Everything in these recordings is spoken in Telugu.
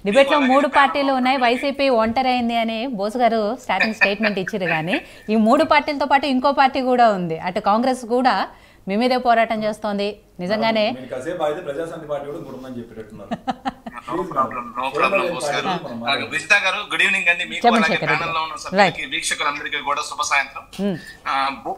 డిబేట్ లో 3 పార్టీలు ఉన్నాయి, వైసీపీ ఒంటరైంది అని బోస్ గారు స్టార్టింగ్ స్టేట్మెంట్ ఇచ్చారు. కానీ ఈ 3 పార్టీలతో పాటు ఇంకో పార్టీ కూడా ఉంది, అటు కాంగ్రెస్ కూడా మీ మీదే పోరాటం చేస్తోంది. నిజంగానే విజిత గారు గుడ్ ఈవినింగ్ అండి. మీకు అలాగే ప్యానెల్ లో ఉన్న సభ్యులకి వీక్షకులందరికీ కూడా శుభ సాయంత్రం.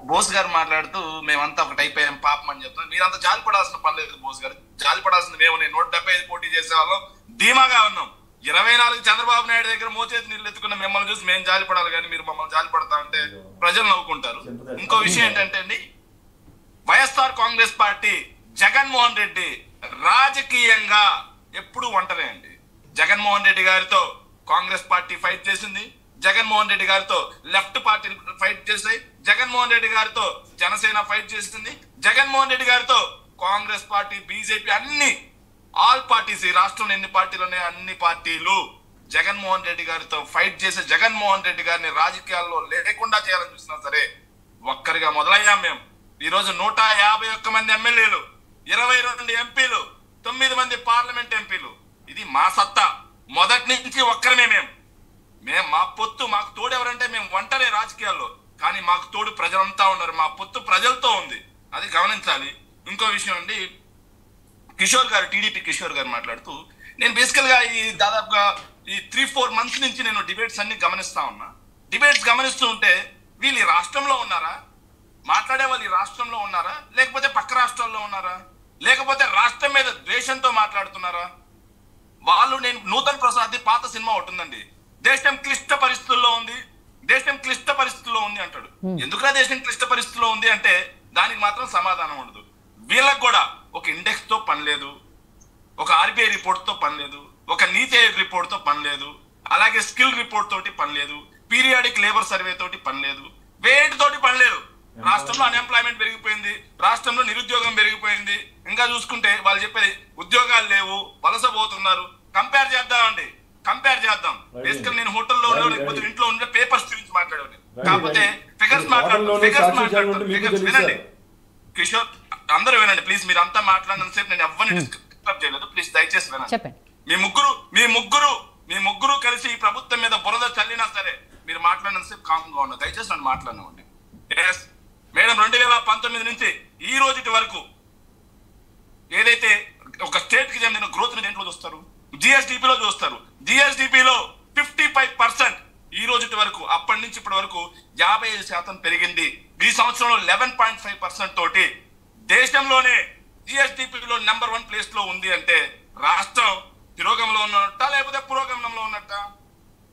బోస్ గారు మాట్లాడుతూ మేమంతా ఒకటి అయిపోయాం పాపం అని చెప్తాం. మీరంతా జాలిపడాల్సిన పని లేదు బోస్ గారు, జాలిపడాల్సింది మేము. 175 పోటీ చేసే వాళ్ళం, ధీమాగా ఉన్నాం. 24 చంద్రబాబు నాయుడు దగ్గర మోచేతి నీళ్ళు ఎత్తుకున్న మిమ్మల్ని చూసి మేము జాలిపడాలి, కానీ మీరు మమ్మల్ని జాలిపడతా ఉంటే ప్రజలు నవ్వుకుంటారు. ఇంకో విషయం ఏంటంటే అండి, వైఎస్ఆర్ కాంగ్రెస్ పార్టీ జగన్మోహన్ రెడ్డి రాజకీయంగా ఎప్పుడు ఒంటరే అండి. జగన్మోహన్ రెడ్డి గారితో కాంగ్రెస్ పార్టీ ఫైట్ చేసింది, జగన్మోహన్ రెడ్డి గారితో లెఫ్ట్ పార్టీలు ఫైట్ చేసాయి, జగన్మోహన్ రెడ్డి గారితో జనసేన ఫైట్ చేసింది, జగన్మోహన్ రెడ్డి గారితో కాంగ్రెస్ పార్టీ, బీజేపీ, అన్ని ఆల్ పార్టీస్, ఈ రాష్ట్రంలో ఎన్ని పార్టీలు ఉన్నాయి అన్ని పార్టీలు జగన్మోహన్ రెడ్డి గారితో ఫైట్ చేసి జగన్మోహన్ రెడ్డి గారిని రాజకీయాల్లో లేకుండా చేయాలని చూసినా సరే ఒక్కరిగా మొదలయ్యాం మేము. ఈ రోజు 151 మంది ఎమ్మెల్యేలు, 22 ఎంపీలు, 9 మంది పార్లమెంట్ ఎంపీలు. ఇది మా సత్తా. మొదటి నుంచి ఒక్కరమే మేము మా పొత్తు, మాకు తోడు ఎవరంటే మేము ఒంటరే రాజకీయాల్లో, కానీ మాకు తోడు ప్రజలంతా ఉన్నారు. మా పొత్తు ప్రజలతో ఉంది, అది గమనించాలి. ఇంకో విషయం అండి, కిషోర్ గారు, టీడీపీ కిషోర్ గారు మాట్లాడుతూ, నేను బేసికల్ గా ఈ దాదాపుగా ఈ 3-4 మంత్స్ నుంచి నేను డిబేట్స్ అన్ని గమనిస్తా ఉన్నా. డిబేట్స్ గమనిస్తూ ఉంటే వీళ్ళు ఈ రాష్ట్రంలో ఉన్నారా, మాట్లాడే వాళ్ళు ఈ రాష్ట్రంలో ఉన్నారా, లేకపోతే పక్క రాష్ట్రాల్లో ఉన్నారా, లేకపోతే రాష్ట్రం మీద ద్వేషంతో మాట్లాడుతున్నారా వాళ్ళు? నేను నూతన్ ప్రసాద్ పాత సినిమా ఉంటుందండి, దేశం క్లిష్ట పరిస్థితుల్లో ఉంది, దేశం క్లిష్ట పరిస్థితుల్లో ఉంది అంటాడు. ఎందుకురా దేశం క్లిష్ట పరిస్థితుల్లో ఉంది అంటే దానికి మాత్రం సమాధానం ఉండదు. వీళ్ళకి కూడా ఒక ఇండెక్స్ తో పని లేదు, ఒక ఆర్బీఐ రిపోర్ట్ తో పని లేదు, ఒక నీతి ఆయోగ్ రిపోర్ట్ తో పని లేదు, అలాగే స్కిల్ రిపోర్ట్ తోటి పని లేదు, పీరియాడిక్ లేబర్ సర్వే తోటి పని లేదు, వేటితోటి పని లేదు. రాష్ట్రంలో అన్ఎంప్లాయ్మెంట్ పెరిగిపోయింది, రాష్ట్రంలో నిరుద్యోగం పెరిగిపోయింది. ఇంకా చూసుకుంటే వాళ్ళు చెప్పేది ఉద్యోగాలు లేవు, వలస పోతున్నారు. కంపేర్ చేద్దామండి, కంపేర్ చేద్దాం. బేసికల్ నేను హోటల్లో లేకపోతే ఇంట్లో ఉండే పేపర్స్ గురించి మాట్లాడేది, కాకపోతే ఫిగర్స్ వినండి. కిషోర్ అందరూ వినండి ప్లీజ్. మీరు అంతా మాట్లాడినంత సేపు నేను ఎవరిని డిస్టర్బ్ చేయలేదు, ప్లీజ్ దయచేసి వినండి. మీ ముగ్గురు కలిసి ఈ ప్రభుత్వం మీద బురద చల్లినా సరే మీరు మాట్లాడినంత సేపు కామ్గా ఉన్నారు. దయచేసి నన్ను మాట్లాడినండి. మేడం 2019 నుంచి ఈ రోజుటి వరకు ఏదైతే ఒక స్టేట్ కి చెందిన గ్రోత్ ని దేంట్లో చూస్తారు, జిఎస్డిపిలో చూస్తారు. జిఎస్డిపిలో 55% ఈ రోజుటి వరకు, అప్పటి నుంచి ఇప్పటి వరకు 55% పెరిగింది. ఈ సంవత్సరంలో 11.5% తోటి దేశంలోనే జిఎస్డిపిలో నెంబర్ 1 ప్లేస్ లో ఉంది. అంటే రాష్ట్రం తిరోగంలో ఉన్నట్ట లేకపోతే పురోగమనంలో ఉన్నట్ట?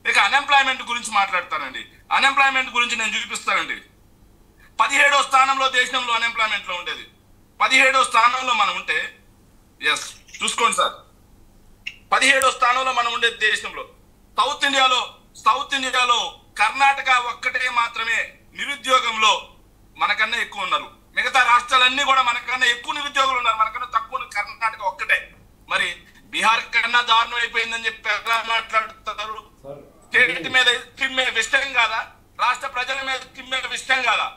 ఇక అన్ఎంప్లాయ్మెంట్ గురించి మాట్లాడతానండి. అన్ఎంప్లాయ్మెంట్ గురించి నేను చూపిస్తానండి. 17వ స్థానంలో దేశంలో అన్ఎంప్లాయ్మెంట్ లో ఉండేది, 17వ స్థానంలో మనం ఉంటే, ఎస్ చూసుకోండి సార్, 17వ స్థానంలో మనం ఉండేది దేశంలో. సౌత్ ఇండియాలో కర్ణాటక ఒక్కటే మాత్రమే నిరుద్యోగంలో మనకన్నా ఎక్కువ ఉన్నారు. మిగతా రాష్ట్రాలన్నీ కూడా మనకన్నా ఎక్కువ నిరుద్యోగులు ఉన్నారు, మనకన్నా తక్కువ కర్ణాటక ఒక్కటే. మరి బీహార్ కన్నా దారుణం అయిపోయిందని చెప్పి ఎలా మాట్లాడుతున్నారు? స్టేట్ మీద తిమ్మే విషయం కాదా, రాష్ట్ర ప్రజల మీద తిమ్మే విషయం కాదా?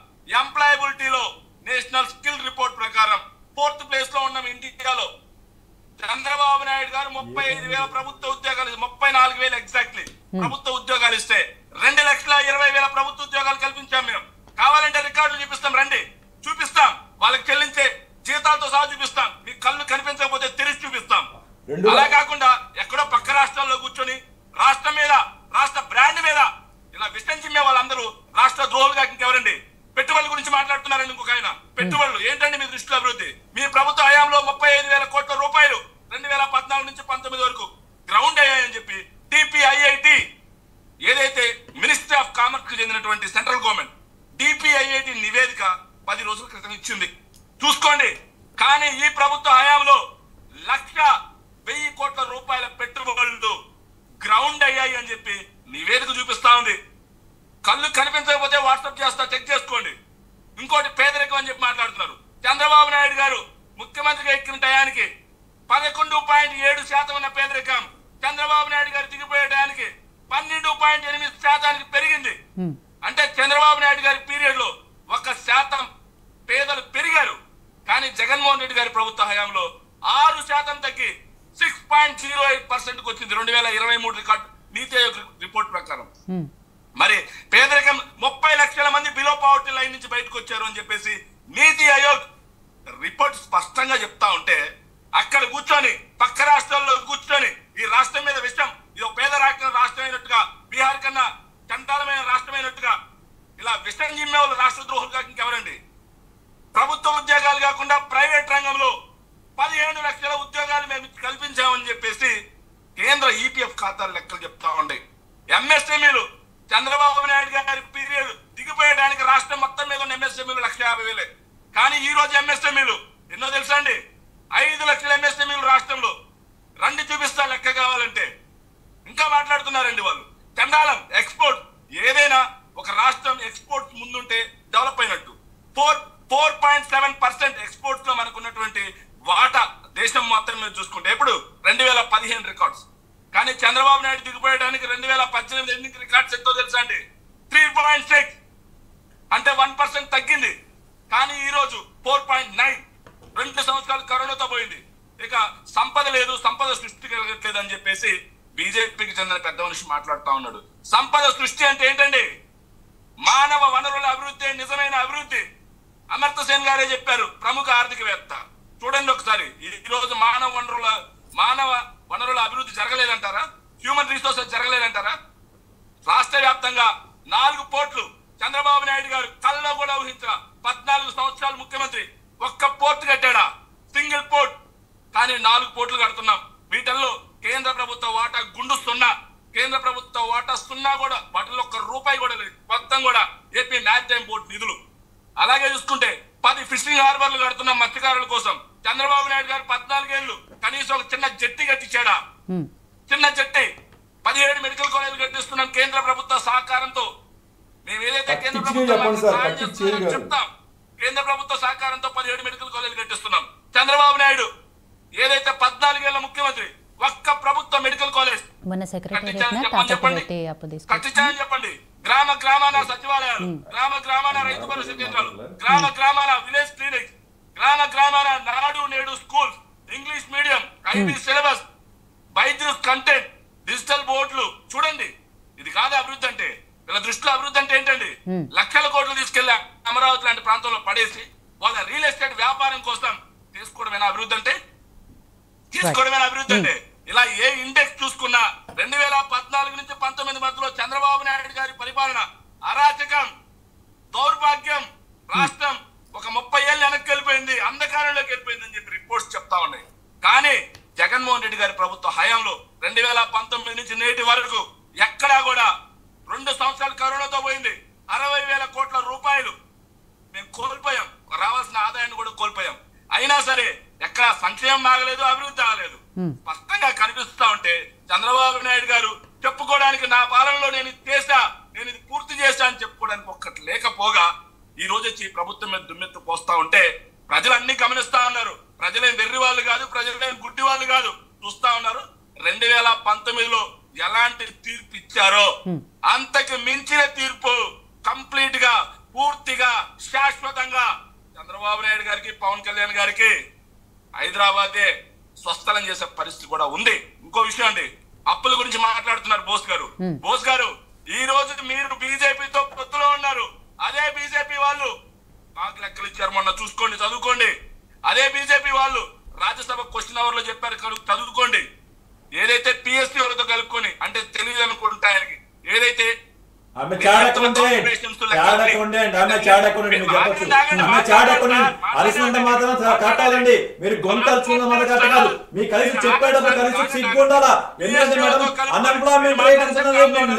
ఎంప్లాయబిలిటీలో నేషనల్ స్కిల్ రిపోర్ట్ ప్రకారం 4th ప్లేస్ లో ఉన్నాం ఇండియాలో. చంద్రబాబు నాయుడు గారు 35,000 ప్రభుత్వ ఉద్యోగాలు, 34,000 ఎగ్జాక్ట్లీ ప్రభుత్వ ఉద్యోగాలు ఇస్తే 2,20,000 ప్రభుత్వ ఉద్యోగాలు కల్పించాం మేము. కావాలంటే రికార్డులు చూపిస్తాం, రండి చూపిస్తాం. వాళ్ళకి చెల్లించే జీతాలతో సహా చూపిస్తాం. మీ కళ్ళు కనిపించకపోతే తెరిచి చూపిస్తాం. అలా కాకుండా ఎక్కడో పక్క రాష్ట్రాల్లో కూర్చొని రాష్ట్రం మీద, రాష్ట్ర బ్రాండ్ మీద ఇలా విషయం చిమ్మే వాళ్ళందరూ రాష్ట్ర ద్రోహులుగా ఇంకెవరండి? పెట్టుబడుల గురించి మాట్లాడుతున్నారండి. ఇంకొక ఆయన పెట్టుబడులు ఏంటండి మీ దృష్టిలో అభివృద్ధి? మీ ప్రభుత్వ హయాంలో 35,000 కోట్ల రూపాయలు 2014 నుంచి 19 వరకు గ్రౌండ్ అయ్యాయని చెప్పి డిపిఐఐటి, ఏదైతే మినిస్ట్రీ ఆఫ్ కామర్స్ కు చెందినటువంటి సెంట్రల్ గవర్నమెంట్ డిపిఐఐటి నివేదిక 10 రోజుల క్రితం ఇచ్చింది, చూసుకోండి. కానీ ఈ ప్రభుత్వ హయాంలో 1,00,000 కోట్ల రూపాయల పెట్టుబడులు గ్రౌండ్ అయ్యాయి అని చెప్పి నివేదిక చూపిస్తా ఉంది. కళ్ళు కనిపించకపోతే వాట్సాప్ చేస్తా, చెక్ చేసుకోండి. ఇంకోటి పేదరికం అని చెప్పి మాట్లాడుతున్నారు. చంద్రబాబు నాయుడు గారు ముఖ్యమంత్రిగా ఎక్కిన టయానికి 11.7% ఉన్న పేదరికం చంద్రబాబు నాయుడు గారు దిగిపోయే టయానికి 12.8% పెరిగింది. అంటే చంద్రబాబు నాయుడు గారి పీరియడ్ లో 1% పేదలు పెరిగారు. కానీ జగన్మోహన్ రెడ్డి గారి ప్రభుత్వ హయాంలో 6% తగ్గి 6.08% వచ్చింది 2023 రికార్డు నీతి ఆయోగ్ రిపోర్ట్ ప్రకారం. మరి పేదరికం 30 లక్షల మంది బిలో పావర్టీ లైన్ నుంచి బయటకు వచ్చారు అని చెప్పేసి నీతి ఆయోగ్ రిపోర్ట్ స్పష్టంగా చెప్తా ఉంటే, అక్కడ కూర్చొని పక్క రాష్ట్రాల్లో కూర్చొని ఈ రాష్ట్రం మీద విషయం, ఇది ఒక పేద రాష్ట్రం అయినట్టుగా, బీహార్ కన్నా చండాలమైన రాష్ట్రమైనట్టుగా ఇలా విషయం జిమ్మే వాళ్ళు రాష్ట్ర ద్రోహులు కాక ఇంకెవరండి? ప్రభుత్వ ఉద్యోగాలు కాకుండా ప్రైవేట్ రంగంలో 15 లక్షల ఉద్యోగాలు మేము కల్పించామని చెప్పేసి కేంద్ర ఈపీఎఫ్ ఖాతాల లెక్కలు చెప్తా ఉండే. ఎంఎస్ఎంఈలు చంద్రబాబు నాయుడు గారి పీరియడ్ దిగిపోయడానికి రాష్ట్రం మొత్తం మీద ఉన్న ఎంఎస్ఎంఈలు 150,000. కానీ ఈ రోజు ఎంఎస్ఎంఈలు ఎన్నో తెలుసా అండి? 5 లక్షల ఎంఎస్ఎంఈలు రాష్ట్రంలో. రండి చూపిస్తా లెక్క కావాలంటే. ఇంకా మాట్లాడుతున్నారండి వాళ్ళు. చండాలం ఎక్స్పోర్ట్, ఏదైనా ఒక రాష్ట్రం ఎక్స్పోర్ట్ ముందుంటే డెవలప్ అయినట్టు. 4.7% ఎక్స్పోర్ట్స్ లో మనకున్నటువంటి వాటా దేశం మొత్తం మీద చూసుకుంటే ఎప్పుడు 2015 రికార్డ్స్. కానీ చంద్రబాబు నాయుడు దిగిపోయడానికి 2018 ఎన్ని రికార్డ్స్ ఎంతో తెలుసా అండి? 3.6, అంటే 1% తగ్గింది. కానీ ఈ రోజు 4.9. 2 సంవత్సరాలు కరోనాతో పోయింది. ఇక సంపద లేదు, సంపద సృష్టి కలగట్లేదు అని చెప్పేసి బీజేపీకి చెందిన పెద్ద మనిషి మాట్లాడుతూ ఉన్నాడు. సంపద సృష్టి అంటే ఏంటండి? మానవ వనరుల అభివృద్ధి నిజమైన అభివృద్ధి. అమర్త్య సేన్ గారే చెప్పారు, ప్రముఖ ఆర్థికవేత్త. చూడండి ఒకసారి, ఈ రోజు మానవ వనరుల అభివృద్ధి జరగలేదంటారా? Human resources జరగలేదంటారా? రాష్ట్ర వ్యాప్తంగా 4 పోర్టులు చంద్రబాబు నాయుడు గారు కళ్ళలో కూడా ఊహించిన 14 సంవత్సరాలు ముఖ్యమంత్రి ఒక్క పోర్టు కట్టాడా? Single port. కానీ 4 పోర్టులు కడుతున్నాం. వీటిల్లో కేంద్ర ప్రభుత్వ వాటా గుండు 0. కేంద్ర ప్రభుత్వ వాటా 0 కూడా. వాటిల్లో ₹1 కూడా లేదు. మొత్తం కూడా ఏపీ మ్యారిటైమ్ బోర్డు నిధులు. అలాగే చూసుకుంటే 10 ఫిషింగ్ హార్బర్లు కడుతున్నాం మత్స్యకారుల కోసం. చంద్రబాబు నాయుడు గారు 14 ఏళ్ళు కనీసం ఒక చిన్న జట్టి కట్టించాడా? చిన్న జట్టి. 17 మెడికల్ కాలేజీలు కట్టిస్తున్నాం కేంద్ర ప్రభుత్వ సహకారంతో. మేము ఏదైతే కేంద్ర ప్రభుత్వం చెప్తాం, కేంద్ర ప్రభుత్వ సహకారంతో 17 మెడికల్ కాలేజీలు కట్టిస్తున్నాం. చంద్రబాబు నాయుడు ఏదైతే 14 ఏళ్ల ముఖ్యమంత్రి ఒక్క ప్రభుత్వ మెడికల్ కాలేజ్ కట్టించాలని చెప్పండి. గ్రామ గ్రామాన సచివాలయాలు, గ్రామ గ్రామాన రైతు భరోసా కేంద్రాలు, గ్రామ గ్రామాన విలేజ్ క్లినిక్, గ్రామ గ్రామాన నాడు నేడు schools, English medium, IB syllabus, Byju's content, digital బోర్డులు. చూడండి, ఇది కాదు అభివృద్ధి అంటే. వీళ్ళ దృష్టిలో అభివృద్ధి అంటే ఏంటండి? లక్షల కోట్లు తీసుకెళ్లి అమరావతి లాంటి ప్రాంతంలో పడేసి వాళ్ళ రియల్ ఎస్టేట్ వ్యాపారం కోసం తీసుకోవడమేనా అభివృద్ధి అంటే? తీసుకోవడమేనా అభివృద్ధి అంటే? ఇలా ఏ ఇండెక్స్ చూసుకున్నా 2014 నుంచి 19 మధ్యలో చంద్రబాబు నాయుడు గారి పరిపాలన అరాచకం, దౌర్భాగ్యం. రాష్ట్రం ఒక 30 ఏళ్ళు వెనక్కి వెళ్ళిపోయింది, అంధకారంలోకి వెళ్ళిపోయింది అని చెప్పి రిపోర్ట్స్ చెప్తా ఉన్నాయి. కానీ జగన్మోహన్ రెడ్డి గారి ప్రభుత్వ హయాంలో 2019 నుంచి నేటి వరకు ఎక్కడా కూడా 2 సంవత్సరాలు కరోనాతో పోయింది. 60,000 కోట్ల రూపాయలు మేము కోల్పోయాం. రావాల్సిన ఆదాయాన్ని కూడా కోల్పోయాం. అయినా సరే ఎక్కడ సంక్షేమం ఆగలేదు, అభివృద్ధి ఆగలేదు. స్పష్టంగా కనిపిస్తా ఉంటే చంద్రబాబు నాయుడు గారు చెప్పుకోవడానికి నా పాలనలో నేను ఇది చేశా, నేను ఇది పూర్తి చేశా అని చెప్పుకోవడానికి ఒక్కటి లేకపోగా ఈ రోజు వచ్చి ప్రభుత్వం మీద దుమ్మెత్తు పోస్తా ఉంటే ప్రజలు అన్ని గమనిస్తా ఉన్నారు. ప్రజలేం వెర్రి వాళ్ళు కాదు, ప్రజలేం గుడ్డి వాళ్ళు కాదు, చూస్తా ఉన్నారు. 2019లో ఎలాంటి తీర్పు ఇచ్చారో అంతకు మించిన తీర్పు కంప్లీట్ గా, పూర్తిగా, శాశ్వతంగా చంద్రబాబు నాయుడు గారికి, పవన్ కళ్యాణ్ గారికి హైదరాబాదే స్వస్థలం చేసే పరిస్థితి కూడా ఉంది. ఇంకో విషయం అండి, అప్పుల గురించి మాట్లాడుతున్నారు బోస్ గారు. ఈ రోజు మీరు బీజేపీతో పొత్తులో ఉన్నారు. అదే బీజేపీ వాళ్ళు మాకు లెక్కలు ఇచ్చారు, మొన్న చూసుకోండి, చదువుకోండి. అదే బీజేపీ వాళ్ళు రాజ్యసభ క్వశ్చన్ అవర్ లో చెప్పారు, చదువుకోండి. ఏదైతే పిఎస్సీ వాళ్ళతో కలుపుకొని, అంటే తెలియదు అనుకుంటా ఆయనకి, ఏదైతే అరిసినంత మాత్రం కట్టాలండి. మీరు గొంతలు చూడ మాట కట్టకాదు. మీ కలిసి చెప్పేటప్పుడు కలిసి సిగ్గు ఉండాలా. ఎందుకంటే మేడం అన్ఎంప్లాయ్మెంట్ రేట్ ఎంత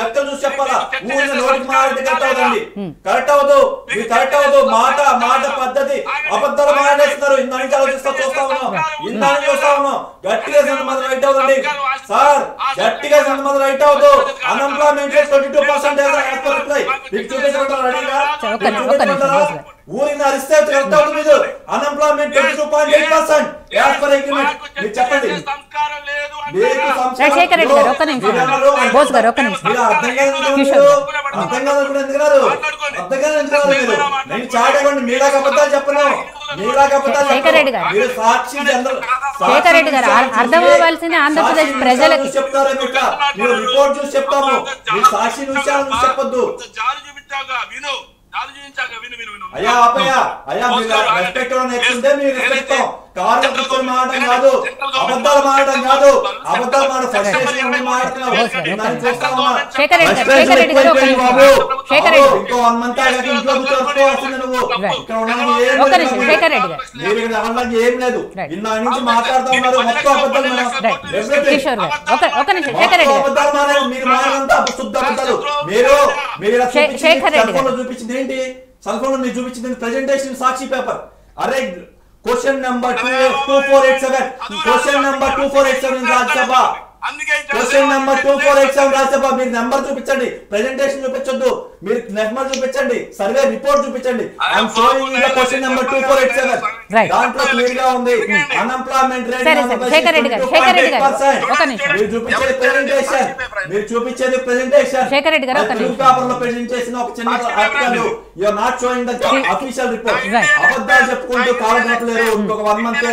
లెక్కలు చూసి చెప్పాలా. ఊరిని నోటికి మాట్లాడితే కరెక్ట్ అవుతుంది. కరెక్ట్ అవ్వదు, మీరు కరెక్ట్ అవ్వదు. మాట పద్ధతి అబద్ధాలు మాట్లాడేస్తున్నారు. ఇందానికి ఆలోచిస్తా చూస్తా ఉన్నాం, ఇందానికి చూస్తా ఉన్నాం. గట్టిగా సంత మాత్రం రైట్ అవుతుంది సార్, గట్టిగా సంత మాత్రం రైట్ అవుతూ. అన్ఎంప్లాయ్మెంట్ రేట్ 22% ఊరిని అరిస్తే అన్ఎంప్లాయ్మెంట్ 22.8%. చెప్పండి. రాజశేఖర్ రెడ్డి గారు ఒక్క నిమిషం, బోస్ గారు ఒక్క నిమిషం. అర్థం కాదు, నేను చాటకండి మీలాగా అబద్ధాలు చెప్పను. మీలాగా అబద్ధాలు శేఖర్ రెడ్డి గారు. మీరు సాక్షి శేఖర్ రెడ్డి గారు అర్థం అవ్వాల్సింది ఆంధ్రప్రదేశ్ ప్రజలకి చెప్తారు. మీరు రిపోర్ట్ చూసి చెప్తాము, మీరు సాక్షి విషయాలు చెప్పొద్దు. అయ్యా అయ్యా మీరు రెస్పెక్ట్ నేర్చుకుంటే మీరు రెస్పెక్ట్ కార్లో కూర్చొని మాట్లాడడం కాదు, అబద్ధాలు మాట్లాడడం కాదు, అబద్ధాలు ఇంకో 1 మంత్ ఇంట్లో కూర్చోవలసింది నువ్వు. ఇక్కడ ఏం లేదు, నిన్న నుంచి మాట్లాడుతూ ఉన్నారు మొత్తం అబద్ధాలు. మీరు మాట్లాడంతా శుద్ధ అబద్ధాలు. మీరు చూపించింది ఏంటి? సెల్ ఫోన్ మీరు చూపించింది ప్రెజెంటేషన్ సాక్షి పేపర్. అరే question number 2487 question number 2487 Rajya Sabha question number 2487 Rajya Sabha. మీరు నెంబర్ చూపించండి, ప్రెజెంటేషన్ చూపించొద్దు, మీరు నెంబర్ చూపించండి, సర్వే రిపోర్ట్ చూపించండి. I'm showing the question number 2487. దాంట్లో క్లియర్ గా ఉంది అన్ఎంప్లాయ్మెంట్ రేట్. మీరు చూపించేది ప్రెజెంటేషన్, మీరు చూపించేది ప్రెజెంటేషన్ పేపర్ లో ప్రెజెంట్ చేసిన ఒక చిన్న article. You are not showing the official report. అబద్ధాలు చెప్పుకుంటూ కాలం గడపలేరు. ఇంకొక 1 మంత్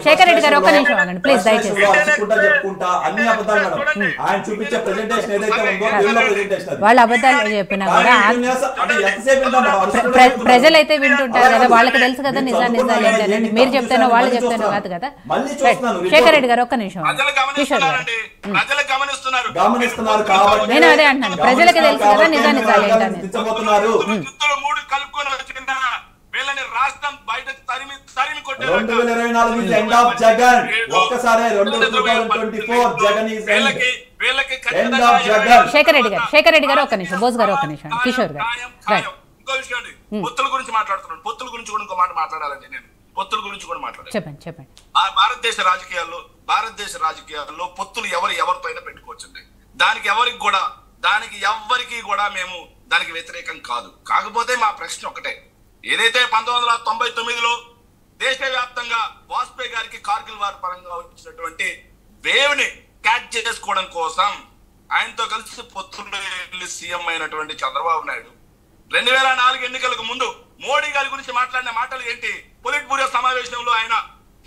శేఖర్ రెడ్డి గారు ఒక్క నిమిషం ఆగండి ప్లీజ్ దయచేసి. అన్ని అబద్ధాలు మేడం. ఆయన చూపించే ప్రెజెంటేషన్ ఏదైతే ఉందో వీళ్ళ ప్రెజెంటేషన్ వాళ్ళ అబద్ధాలు చెప్పినా కూడా ప్రజలైతే వింటుంటారు కదా, వాళ్ళకి తెలుసు కదా నిజాలు ఏంటంటే. మీరు చెప్తానో వాళ్ళు చెప్తానో కాదు కదా. శేఖర్ రెడ్డి గారు ఒక్క నిమిషం. కిషోర్ గారు గమనిస్తున్నారు కాబట్టి నేను అదే అంటున్నాను, ప్రజలకి తెలుసు కదా నిజాలు ఏంటని. వీళ్ళని రాష్ట్రం బయట తరిమి 2024 ఎండ్ ఆఫ్ జగన్. ఒక్కసారి 2024 Jagan is end of Jagan. Shekhar Reddy గారు ఒక్క నిమిషం, బోస్ గారు ఒక్క నిమిషం, కిషోర్ గారు. ఇంకో విషయం అండి, పొత్తుల గురించి మాట్లాడుతున్నాను. పొత్తుల గురించి కూడా ఇంకో మాట మాట్లాడాలండి. నేను పొత్తుల గురించి కూడా మాట్లాడాలి. చెప్పండి. ఆ భారతదేశ రాజకీయాల్లో పొత్తులు ఎవరితో అయినా పెట్టుకోవచ్చండి. దానికి ఎవ్వరికి కూడా మేము దానికి వ్యతిరేకం కాదు. కాకపోతే మా ప్రశ్న ఒకటే, ఏదైతే 1999లో దేశవ్యాప్తంగా వాజ్పేయి గారికి కార్గిల్ వార్ పరంగా వచ్చినటువంటి వేవ్ ని క్యాచ్ చేసుకోవడం కోసం ఆయనతో కలిసి పొత్తుల్లో వెళ్ళి సీఎం అయినటువంటి చంద్రబాబు నాయుడు 2004 ఎన్నికలకు ముందు మోడీ గారి గురించి మాట్లాడిన మాటలు ఏంటి? పొలిట్ బ్యూరో సమావేశంలో ఆయన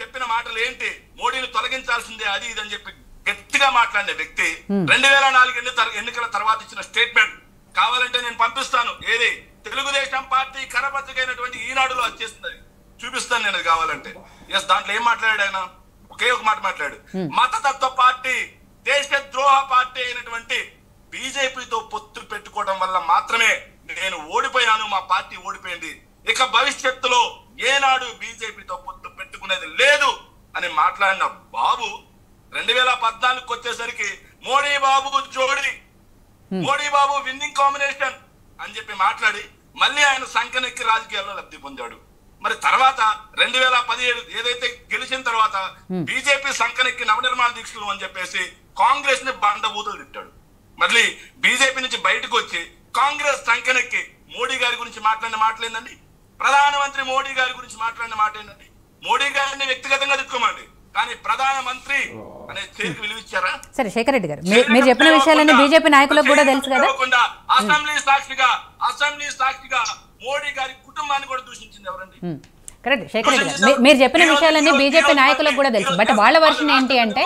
చెప్పిన మాటలు ఏంటి? మోడీని తొలగించాల్సిందే అది ఇదని చెప్పి గట్టిగా మాట్లాడిన వ్యక్తి 2004 ఎన్నికల తర్వాత ఇచ్చిన స్టేట్మెంట్ కావాలంటే నేను పంపిస్తాను. ఏది తెలుగుదేశం పార్టీ కరపచ్చగైనటువంటి ఈనాడులో వచ్చేస్తుంది, చూపిస్తాను నేను కావాలంటే. ఎస్, దాంట్లో ఏం మాట్లాడాడు ఆయన? ఒకే ఒక మాట మాట్లాడు, మతతత్వ పార్టీ, దేశద్రోహ పార్టీ అయినటువంటి బీజేపీతో పొత్తు పెట్టుకోవడం వల్ల మాత్రమే నేను ఓడిపోయాను, మా పార్టీ ఓడిపోయింది, ఇక భవిష్యత్తులో ఏనాడు బీజేపీతో పొత్తు పెట్టుకునేది లేదు అని మాట్లాడిన బాబు 2014 వచ్చేసరికి మోడీ బాబు జోడి, మోడీ బాబు విన్నింగ్ కాంబినేషన్ అని చెప్పి మాట్లాడి మళ్ళీ ఆయన సంఖ్యనెక్కి రాజకీయాల్లో లబ్ధి పొందాడు. మరి తర్వాత 2017 ఏదైతే గెలిచిన తర్వాత బీజేపీ సంఖ్యనెక్కి నవనిర్మాణ దీక్షలు అని చెప్పేసి కాంగ్రెస్ ని బండబూతులు తిట్టాడు. మళ్ళీ బీజేపీ నుంచి బయటకు వచ్చి కాంగ్రెస్ సంఖ్యనెక్కి మోడీ గారి గురించి మాట్లాడిన మాటలు ఏందండి? ప్రధానమంత్రి మోడీ గారి గురించి మాట్లాడిన మాట ఏంటండి? మోడీ గారిని వ్యక్తిగతంగా తిట్టుకోమండి, కానీ ప్రధానమంత్రి అనే పేరుకి విలువిచ్చారా? సరే శేఖర్ రెడ్డి గారు, మీరు చెప్పిన విషయాలన్నీ బీజేపీ నాయకులకు కూడా తెలుసు కదా. అసెంబ్లీ సాక్షిగా మోడీ గారి కుటుంబాన్ని కూడా దూషించింది ఎవరండి? కరెక్ట్ శేఖర్ రెడ్డి గారు, మీరు చెప్పిన విషయాలన్నీ బీజేపీ నాయకులకు కూడా తెలుసు. బట్ వాళ్ళ వర్షన్ ఏంటి అంటే